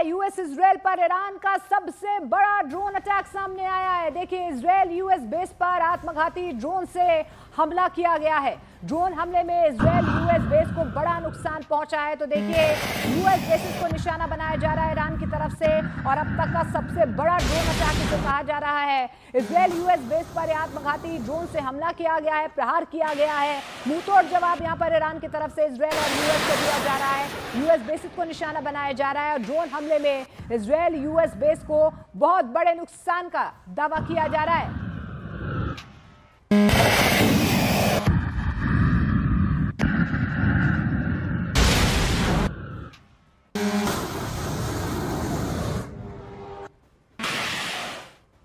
US Israel पर Iran का सबसे बड़ा ड्रोन अटैक सामने आया है। देखिए, इजराइल यूएस बेस पर आत्मघाती ड्रोन से हमला किया गया है। ड्रोन हमले में इजराइल यूएस बेस को बड़ा नुकसान पहुंचा है। तो देखिए, यूएस बेसिस को निशाना बनाया जा रहा है ईरान की तरफ से और अब तक का सबसे बड़ा ड्रोन अटैक इसे कहा जा रहा है। इजराइल यूएस बेस पर आत्मघाती ड्रोन से हमला किया गया है, प्रहार किया गया है। मुंहतोड़ जवाब यहां पर ईरान की तरफ से इजराइल और यूएस को दिया जा रहा है। यूएस बेसिस को निशाना बनाया जा रहा है और ड्रोन हमले में इजराइल यूएस बेस को बहुत बड़े नुकसान का दावा किया जा रहा है।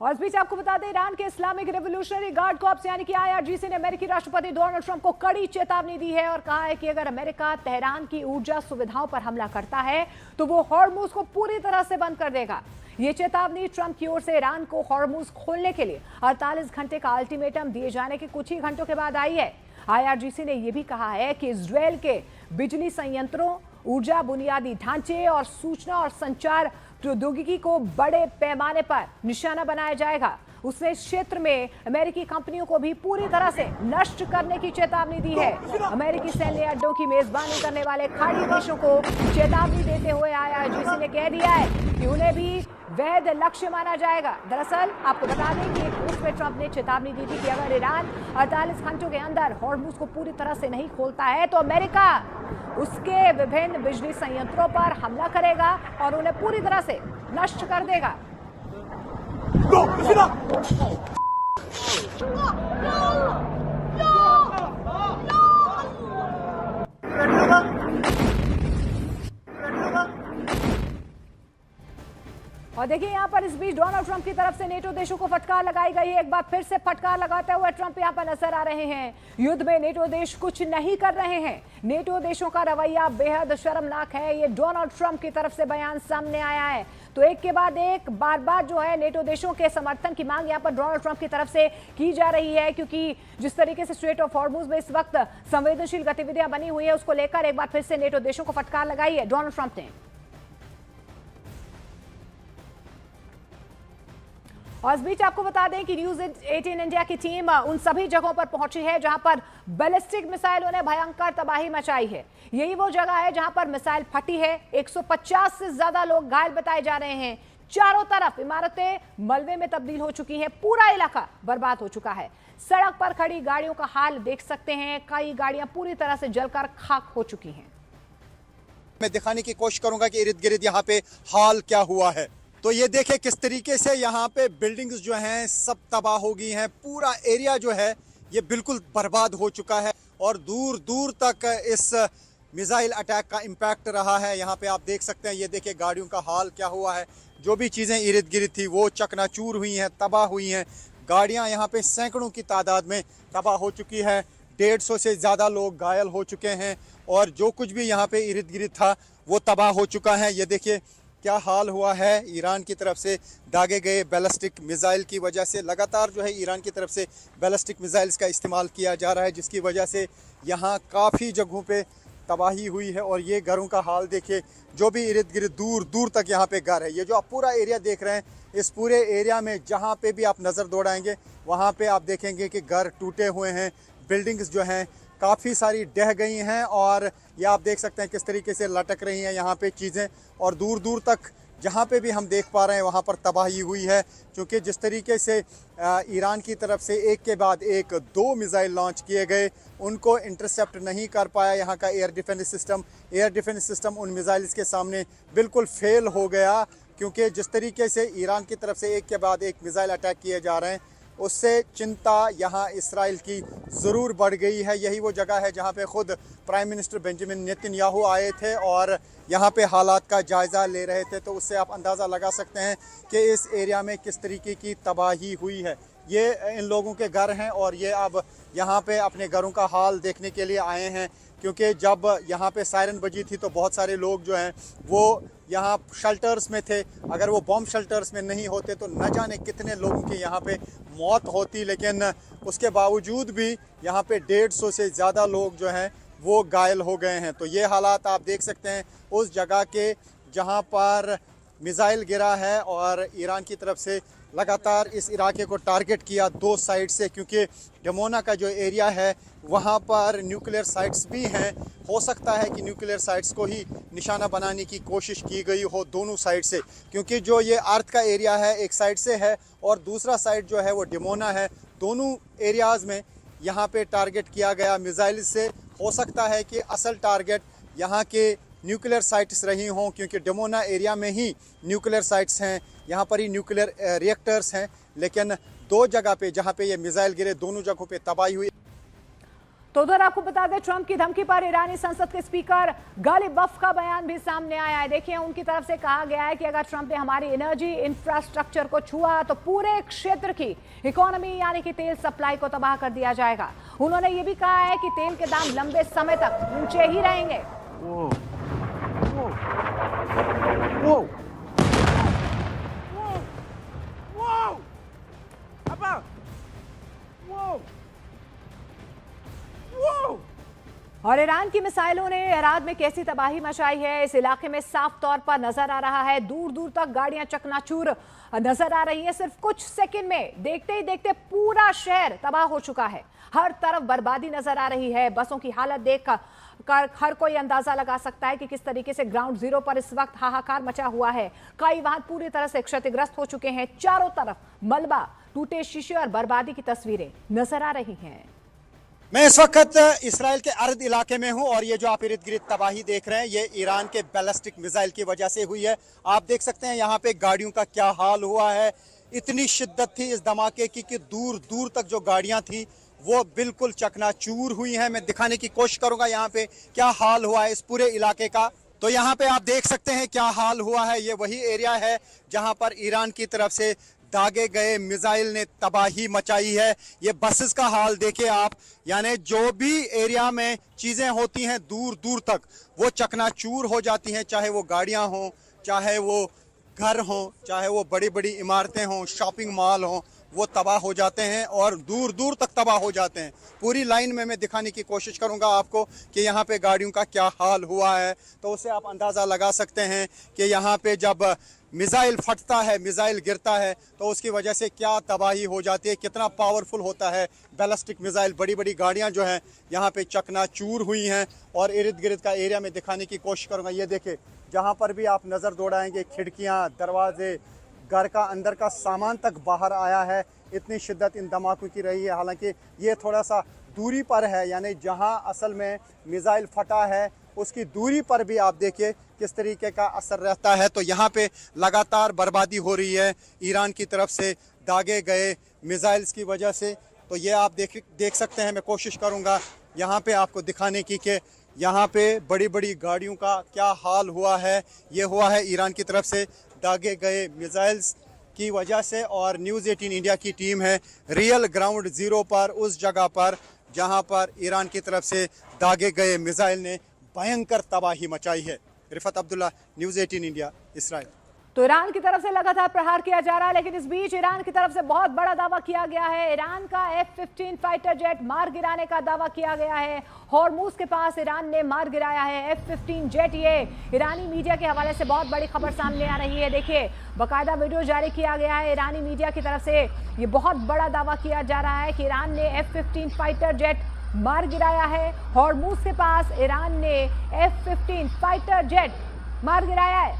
और इस बीच आपको बता दें, ईरान के इस्लामिक रिवॉल्यूशनरी गार्ड कॉर्प्स यानी कि आईआरजीसी ने अमेरिकी राष्ट्रपति डोनाल्ड ट्रंप को कड़ी चेतावनी दी है और कहा है कि अगर अमेरिका तेहरान की ऊर्जा सुविधाओं पर हमला करता है तो वो हॉर्मुज को पूरी तरह से बंद कर देगा। ये चेतावनी ट्रंप की ओर से ईरान को हॉर्मुज खोलने के लिए 48 घंटे का अल्टीमेटम दिए जाने के कुछ ही घंटों के बाद आई है। आईआरजीसी ने यह भी कहा है कि इजरायल के बिजली संयंत्रों, ऊर्जा बुनियादी ढांचे और सूचना और संचार प्रौद्योगिकी को बड़े पैमाने पर निशाना बनाया जाएगा। उसने इस क्षेत्र में अमेरिकी कंपनियों को भी पूरी तरह से नष्ट करने की चेतावनी दी है। अमेरिकी सैन्य अड्डों की मेजबानी करने वाले खाड़ी देशों को चेतावनी देते हुए आईआरजीसी ने कह दिया है कि उन्हें भी वैध लक्ष्य माना जाएगा। दरअसल आपको बता दें कि एक पोस्ट में ट्रंप ने चेतावनी दी थी कि अगर ईरान 48 घंटों के अंदर हॉर्मुज को पूरी तरह से नहीं खोलता है तो अमेरिका उसके विभिन्न बिजली संयंत्रों पर हमला करेगा और उन्हें पूरी तरह से नष्ट कर देगा। और देखिए, यहां पर इस बीच डोनाल्ड ट्रंप की तरफ से नेटो देशों को फटकार लगाई गई है। एक बार फिर से फटकार लगाते हुए ट्रंप यहां पर नजर आ रहे हैं। युद्ध में नेटो देश कुछ नहीं कर रहे हैं। नेटो देशों का रवैया बेहद शर्मनाक है। ये डोनाल्ड ट्रंप की तरफ से बयान सामने आया है। तो एक के बाद एक बार बार जो है नेटो देशों के समर्थन की मांग यहां पर डोनाल्ड ट्रंप की तरफ से की जा रही है, क्योंकि जिस तरीके से स्ट्रेट ऑफ हॉर्मुज में इस वक्त संवेदनशील गतिविधियां बनी हुई है, उसको लेकर एक बार फिर से नेटो देशों को फटकार लगाई है डोनाल्ड ट्रंप ने। और इस बीच आपको बता दें कि न्यूज 18 इंडिया की टीम उन सभी जगहों पर पहुंची है जहां पर बैलिस्टिक मिसाइलों ने भयंकर तबाही मचाई है। यही वो जगह है जहां पर मिसाइल फटी है। 150 से ज्यादा लोग घायल बताए जा रहे हैं। चारों तरफ इमारतें मलबे में तब्दील हो चुकी हैं। पूरा इलाका बर्बाद हो चुका है। सड़क पर खड़ी गाड़ियों का हाल देख सकते हैं। कई गाड़ियां पूरी तरह से जलकर खाक हो चुकी हैं। मैं दिखाने की कोशिश करूंगा कि इर्द गिर्द यहाँ पे हाल क्या हुआ है। तो ये देखें किस तरीके से यहाँ पे बिल्डिंग्स जो हैं सब तबाह हो गई हैं। पूरा एरिया जो है ये बिल्कुल बर्बाद हो चुका है और दूर दूर तक इस मिसाइल अटैक का इम्पैक्ट रहा है। यहाँ पे आप देख सकते हैं, ये देखिए गाड़ियों का हाल क्या हुआ है। जो भी चीज़ें इर्द गिर्द थी वो चकनाचूर हुई हैं, तबाह हुई हैं। गाड़ियाँ यहाँ पे सैकड़ों की तादाद में तबाह हो चुकी है। 150 से ज़्यादा लोग घायल हो चुके हैं और जो कुछ भी यहाँ पे इर्द गिर्द था वो तबाह हो चुका है। ये देखिए क्या हाल हुआ है। ईरान की तरफ से दागे गए बैलिस्टिक मिसाइल की वजह से लगातार जो है ईरान की तरफ से बैलिस्टिक मिसाइल्स का इस्तेमाल किया जा रहा है, जिसकी वजह से यहाँ काफ़ी जगहों पे तबाही हुई है। और ये घरों का हाल देखिए, जो भी इर्द गिर्द दूर दूर तक यहाँ पे घर है। ये जो आप पूरा एरिया देख रहे हैं, इस पूरे एरिया में जहाँ पे भी आप नज़र दौड़ाएंगे वहाँ पे आप देखेंगे कि घर टूटे हुए हैं। बिल्डिंग्स जो हैं काफ़ी सारी ढह गई हैं और ये आप देख सकते हैं किस तरीके से लटक रही हैं यहाँ पे चीज़ें। और दूर दूर तक जहाँ पे भी हम देख पा रहे हैं वहाँ पर तबाही हुई है, क्योंकि जिस तरीके से ईरान की तरफ से एक के बाद एक 2 मिसाइल लॉन्च किए गए, उनको इंटरसेप्ट नहीं कर पाया यहाँ का air defence system. Air defence system उन मिसाइल्स के सामने बिल्कुल फेल हो गया, क्योंकि जिस तरीके से ईरान की तरफ से एक के बाद एक मिसाइल अटैक किए जा रहे हैं, उससे चिंता यहाँ इसराइल की ज़रूर बढ़ गई है। यही वो जगह है जहाँ पे ख़ुद प्राइम मिनिस्टर बेंजामिन नेतन्याहू आए थे और यहाँ पे हालात का जायज़ा ले रहे थे। तो उससे आप अंदाज़ा लगा सकते हैं कि इस एरिया में किस तरीके की तबाही हुई है। ये इन लोगों के घर हैं और ये अब यहाँ पे अपने घरों का हाल देखने के लिए आए हैं, क्योंकि जब यहाँ पे सायरन बजी थी तो बहुत सारे लोग जो हैं वो यहाँ शेल्टर्स में थे। अगर वो बॉम्ब शेल्टर्स में नहीं होते तो न जाने कितने लोगों की यहाँ पे मौत होती, लेकिन उसके बावजूद भी यहाँ पे 150 से ज़्यादा लोग जो हैं वो घायल हो गए हैं। तो ये हालात आप देख सकते हैं उस जगह के जहाँ पर मिसाइल गिरा है और ईरान की तरफ से लगातार इस इलाके को टारगेट किया दो साइड से, क्योंकि डमोना का जो एरिया है वहाँ पर न्यूक्लियर साइट्स भी हैं। हो सकता है कि न्यूक्लियर साइट्स को ही निशाना बनाने की कोशिश की गई हो दोनों साइड से, क्योंकि जो ये अर्थ का एरिया है एक साइड से है और दूसरा साइड जो है वो डमोना है। दोनों एरियाज़ में यहाँ पे टारगेट किया गया मिसाइल से। हो सकता है कि असल टारगेट यहाँ के न्यूक्लियर साइट्स रही हों, क्योंकि डमोना एरिया में ही न्यूक्लियर साइट्स हैं, यहाँ पर ही न्यूक्लियर रिएक्टर्स हैं। लेकिन दो जगह पे जहाँ पे ये मिसाइल गिरे दोनों जगहों पे तबाही हुई। तो उधर आपको बता दें, ट्रंप की धमकी पर ईरानी संसद के स्पीकर गालिब बफ का बयान भी सामने आया है। देखिए, उनकी तरफ से कहा गया है कि अगर ट्रंप ने हमारी एनर्जी इंफ्रास्ट्रक्चर को छुआ तो पूरे क्षेत्र की इकोनॉमी यानी कि तेल सप्लाई को तबाह कर दिया जाएगा। उन्होंने ये भी कहा है कि तेल के दाम लंबे समय तक ऊंचे ही रहेंगे। और ईरान की मिसाइलों ने इराक में कैसी तबाही मचाई है, इस इलाके में साफ तौर पर नजर आ रहा है। दूर दूर तक गाड़ियां चकनाचूर नजर आ रही हैं। सिर्फ कुछ सेकंड में देखते ही देखते पूरा शहर तबाह हो चुका है। हर तरफ बर्बादी नजर आ रही है। बसों की हालत देख कर हर कोई अंदाजा लगा सकता है कि किस तरीके से ग्राउंड जीरो पर इस वक्त हाहाकार मचा हुआ है। कई वाहन पूरी तरह से क्षतिग्रस्त हो चुके हैं। चारों तरफ मलबा, टूटे शीशे और बर्बादी की तस्वीरें नजर आ रही हैं। मैं इस वक्त इसराइल के अर्द इलाके में हूं और ये जो आप इर्द गिर्द तबाही देख रहे हैं ये ईरान के बैलिस्टिक मिसाइल की वजह से हुई है। आप देख सकते हैं यहाँ पे गाड़ियों का क्या हाल हुआ है। इतनी शिद्दत थी इस धमाके की कि दूर दूर तक जो गाड़ियां थी वो बिल्कुल चकनाचूर हुई हैं। मैं दिखाने की कोशिश करूंगा यहाँ पे क्या हाल हुआ है इस पूरे इलाके का। तो यहाँ पे आप देख सकते हैं क्या हाल हुआ है। ये वही एरिया है जहाँ पर ईरान की तरफ से दागे गए मिसाइल ने तबाही मचाई है। ये बसेस का हाल देखे आप, यानी जो भी एरिया में चीज़ें होती हैं दूर दूर तक वो चकनाचूर हो जाती हैं, चाहे वो गाड़ियां हों, चाहे वो घर हों, चाहे वो बड़ी बड़ी इमारतें हों, शॉपिंग मॉल हों, वो तबाह हो जाते हैं और दूर दूर तक तबाह हो जाते हैं। पूरी लाइन में मैं दिखाने की कोशिश करूंगा आपको कि यहाँ पे गाड़ियों का क्या हाल हुआ है। तो उससे आप अंदाज़ा लगा सकते हैं कि यहाँ पे जब मिसाइल फटता है, मिसाइल गिरता है तो उसकी वजह से क्या तबाही हो जाती है, कितना पावरफुल होता है बैलिस्टिक मिसाइल। बड़ी बड़ी गाड़ियां जो हैं यहाँ पे चकनाचूर हुई हैं और इर्द गिर्द का एरिया में दिखाने की कोशिश करूँगा। ये देखें, जहाँ पर भी आप नज़र दौड़ाएंगे खिड़कियाँ, दरवाजे, घर का अंदर का सामान तक बाहर आया है। इतनी शिद्दत इन धमाकों की रही है। हालांकि ये थोड़ा सा दूरी पर है, यानी जहाँ असल में मिसाइल फटा है उसकी दूरी पर भी आप देखिए किस तरीके का असर रहता है। तो यहाँ पे लगातार बर्बादी हो रही है ईरान की तरफ से दागे गए मिसाइल्स की वजह से। तो ये आप देख सकते हैं। मैं कोशिश करूँगा यहाँ पे आपको दिखाने की कि यहाँ पे बड़ी बड़ी गाड़ियों का क्या हाल हुआ है। ये हुआ है ईरान की तरफ से दागे गए मिसाइल्स की वजह से। और न्यूज़ 18 इंडिया की टीम है रियल ग्राउंड ज़ीरो पर, उस जगह पर जहाँ पर ईरान की तरफ से दागे गए मिसाइल ने भयंकर तबाही मचाई है। Rifat Abdullah, news 18 India, Israel. तो ईरान की तरफ से लगातार प्रहार किया जा रहा है, लेकिन इस बीच ईरान की तरफ से बहुत बड़ा दावा किया गया है। ईरान का F-15 फाइटर जेट मार गिराने का दावा किया गया है। हॉर्मूज के पास ईरान ने मार गिराया है F-15 जेट। ये ईरानी मीडिया के हवाले से बहुत बड़ी खबर सामने आ रही है। देखिए, बाकायदा वीडियो जारी किया गया है ईरानी मीडिया की तरफ से। ये बहुत बड़ा दावा किया जा रहा है कि ईरान ने F-15 फाइटर जेट मार गिराया है। हॉर्मूज के पास ईरान ने F-15 फाइटर जेट मार गिराया है।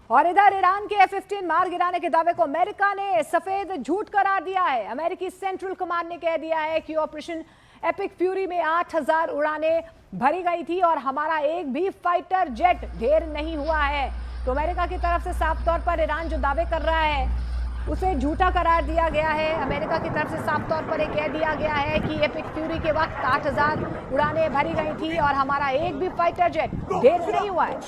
और इधर ईरान के F-15 मार गिराने के दावे को अमेरिका ने सफेद झूठ करार दिया है। अमेरिकी सेंट्रल कमांड ने कह दिया है कि ऑपरेशन एपिक फ्यूरी में 8000 उड़ानें भरी गई थी और हमारा एक भी फाइटर जेट ढेर नहीं हुआ है। तो अमेरिका की तरफ से साफ तौर पर ईरान जो दावे कर रहा है उसे झूठा करार दिया गया है। अमेरिका की तरफ से साफ तौर पर कह दिया गया है कि एपिक फ्यूरी के वक्त 8000 उड़ानें भरी गई थी और हमारा एक भी फाइटर जेट ढेर नहीं हुआ है।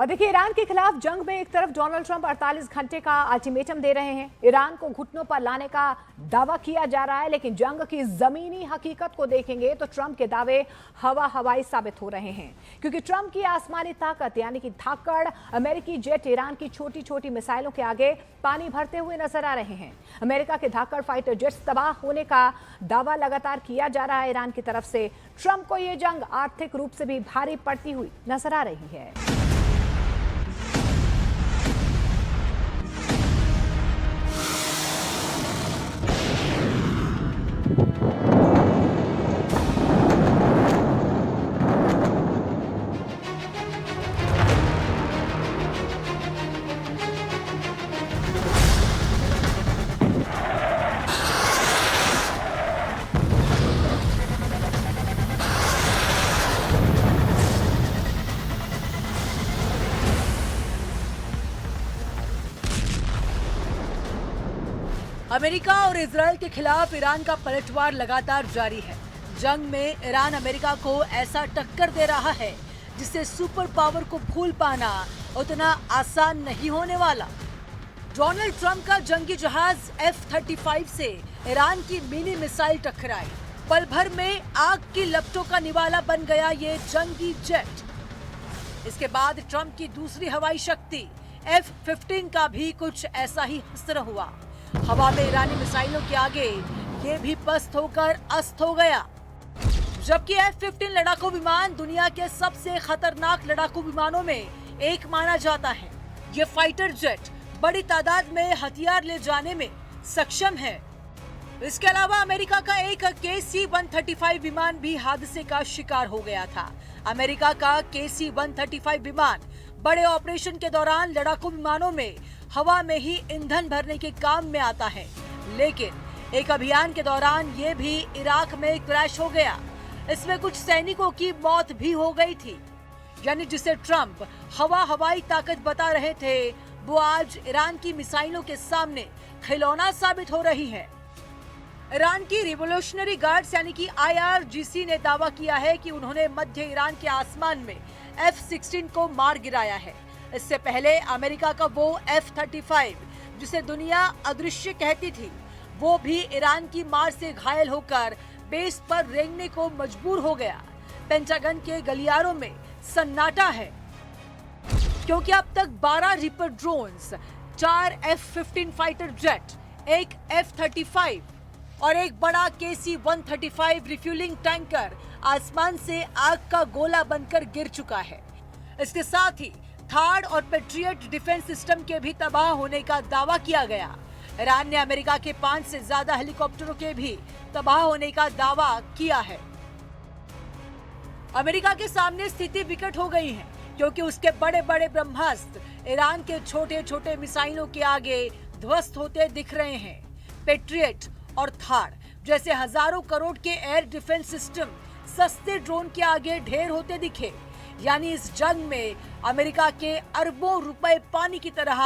और देखिए, ईरान के खिलाफ जंग में एक तरफ डोनाल्ड ट्रंप 48 घंटे का अल्टीमेटम दे रहे हैं, ईरान को घुटनों पर लाने का दावा किया जा रहा है, लेकिन जंग की जमीनी हकीकत को देखेंगे तो ट्रंप के दावे हवाई साबित हो रहे हैं, क्योंकि ट्रंप की आसमानी ताकत यानी कि धाकड़ अमेरिकी जेट ईरान की छोटी छोटी मिसाइलों के आगे पानी भरते हुए नजर आ रहे हैं। अमेरिका के धाकड़ फाइटर जेट्स तबाह होने का दावा लगातार किया जा रहा है ईरान की तरफ से। ट्रंप को यह जंग आर्थिक रूप से भी भारी पड़ती हुई नजर आ रही है। अमेरिका और इजरायल के खिलाफ ईरान का पलटवार लगातार जारी है। जंग में ईरान अमेरिका को ऐसा टक्कर दे रहा है जिससे सुपर पावर को भूल पाना उतना आसान नहीं होने वाला। डोनाल्ड ट्रंप का जंगी जहाज F-35 से ईरान की मिनी मिसाइल टकराई। पल भर में आग की लपटों का निवाला बन गया ये जंगी जेट। इसके बाद ट्रंप की दूसरी हवाई शक्ति F-15 का भी कुछ ऐसा ही असर हुआ। हवा में ईरानी मिसाइलों के आगे ये भी पस्त होकर अस्त हो गया। जबकि F-15 लड़ाकू विमान दुनिया के सबसे खतरनाक लड़ाकू विमानों में एक माना जाता है। ये फाइटर जेट बड़ी तादाद में हथियार ले जाने में सक्षम है। इसके अलावा अमेरिका का एक KC-135 विमान भी हादसे का शिकार हो गया था। अमेरिका का KC-135 विमान बड़े ऑपरेशन के दौरान लड़ाकू विमानों में हवा में ही ईंधन भरने के काम में आता है, लेकिन एक अभियान के दौरान ये भी इराक में क्रैश हो गया। इसमें कुछ सैनिकों की मौत भी हो गई थी। यानी जिसे ट्रंप हवाई ताकत बता रहे थे, वो आज ईरान की मिसाइलों के सामने खिलौना साबित हो रही है। ईरान की रिवोल्यूशनरी गार्ड्स यानी कि IRGC ने दावा किया है कि उन्होंने मध्य ईरान के आसमान में F-16 को मार गिराया है। इससे पहले अमेरिका का वो F-35 जिसे दुनिया अदृश्य कहती थी, वो भी ईरान की मार से घायल होकर बेस पर रेंगने को मजबूर हो गया। पेंटागन के गलियारों में सन्नाटा है, क्योंकि अब तक 12 ripper drones, 4 F-15 fighter jet, एक F-35 और एक बड़ा KC-135 रिफ्यूलिंग टैंकर आसमान से आग का गोला बनकर गिर चुका है। इसके साथ ही थार्ड और पेट्रियट डिफेंस सिस्टम के भी तबाह होने का दावा किया गया। ईरान ने अमेरिका के 5 से ज्यादा हेलीकॉप्टरों के भी तबाह होने का दावा किया है। अमेरिका के सामने स्थिति विकट हो गई है, क्योंकि उसके बड़े बड़े ब्रह्मास्त्र ईरान के छोटे छोटे मिसाइलों के आगे ध्वस्त होते दिख रहे हैं। पेट्रियट और थार्ड जैसे हजारों करोड़ के एयर डिफेंस सिस्टम सस्ते ड्रोन के आगे ढेर होते दिखे। यानी इस जंग में अमेरिका के अरबों रुपए पानी की तरह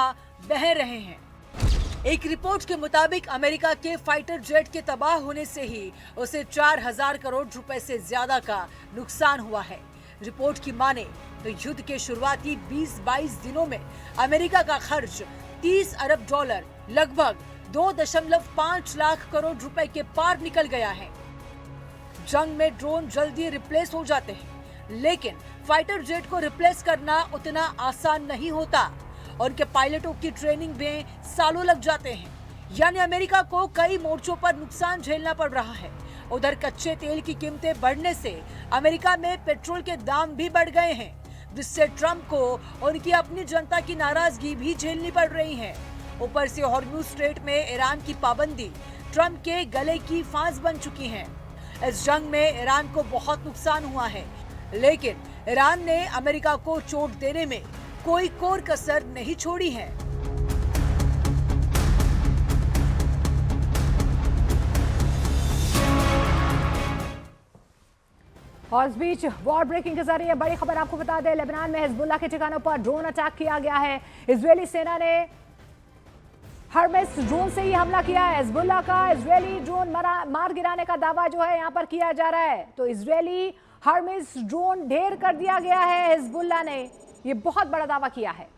बह रहे हैं। एक रिपोर्ट के मुताबिक अमेरिका के फाइटर जेट के तबाह होने से ही उसे 4000 करोड़ रुपए से ज्यादा का नुकसान हुआ है। रिपोर्ट की माने तो युद्ध के शुरुआती 20-22 दिनों में अमेरिका का खर्च $30 अरब, लगभग 2.5 लाख करोड़ रुपए के पार निकल गया है। जंग में ड्रोन जल्दी रिप्लेस हो जाते हैं, लेकिन फाइटर जेट को रिप्लेस करना उतना आसान नहीं होता। उनके पायलटों की ट्रेनिंग में सालों लग जाते हैं। यानी अमेरिका को कई मोर्चों पर नुकसान झेलना पड़ रहा है। उधर कच्चे तेल की कीमतें बढ़ने से अमेरिका में पेट्रोल के दाम भी बढ़ गए हैं, जिससे ट्रंप को उनकी अपनी जनता की नाराजगी भी झेलनी पड़ रही है। ऊपर से हॉर्मुज़ स्ट्रेट में ईरान की पाबंदी ट्रंप के गले की फांस बन चुकी है। इस जंग में ईरान को बहुत नुकसान हुआ है, लेकिन ईरान ने अमेरिका को चोट देने में कोई कोर कसर नहीं छोड़ी है। और इस बीच वॉर ब्रेकिंग के जरिए बड़ी खबर आपको बता दें, लेबनान में हिजबुल्ला के ठिकानों पर ड्रोन अटैक किया गया है। इजरायली सेना ने हर्मेस ड्रोन से ही हमला किया है। हिजबुल्ला का इजरायली ड्रोन मार गिराने का दावा जो है यहाँ पर किया जा रहा है। तो इजरायली हर्मेस ड्रोन ढेर कर दिया गया है हिजबुल्ला ने। ये बहुत बड़ा दावा किया है।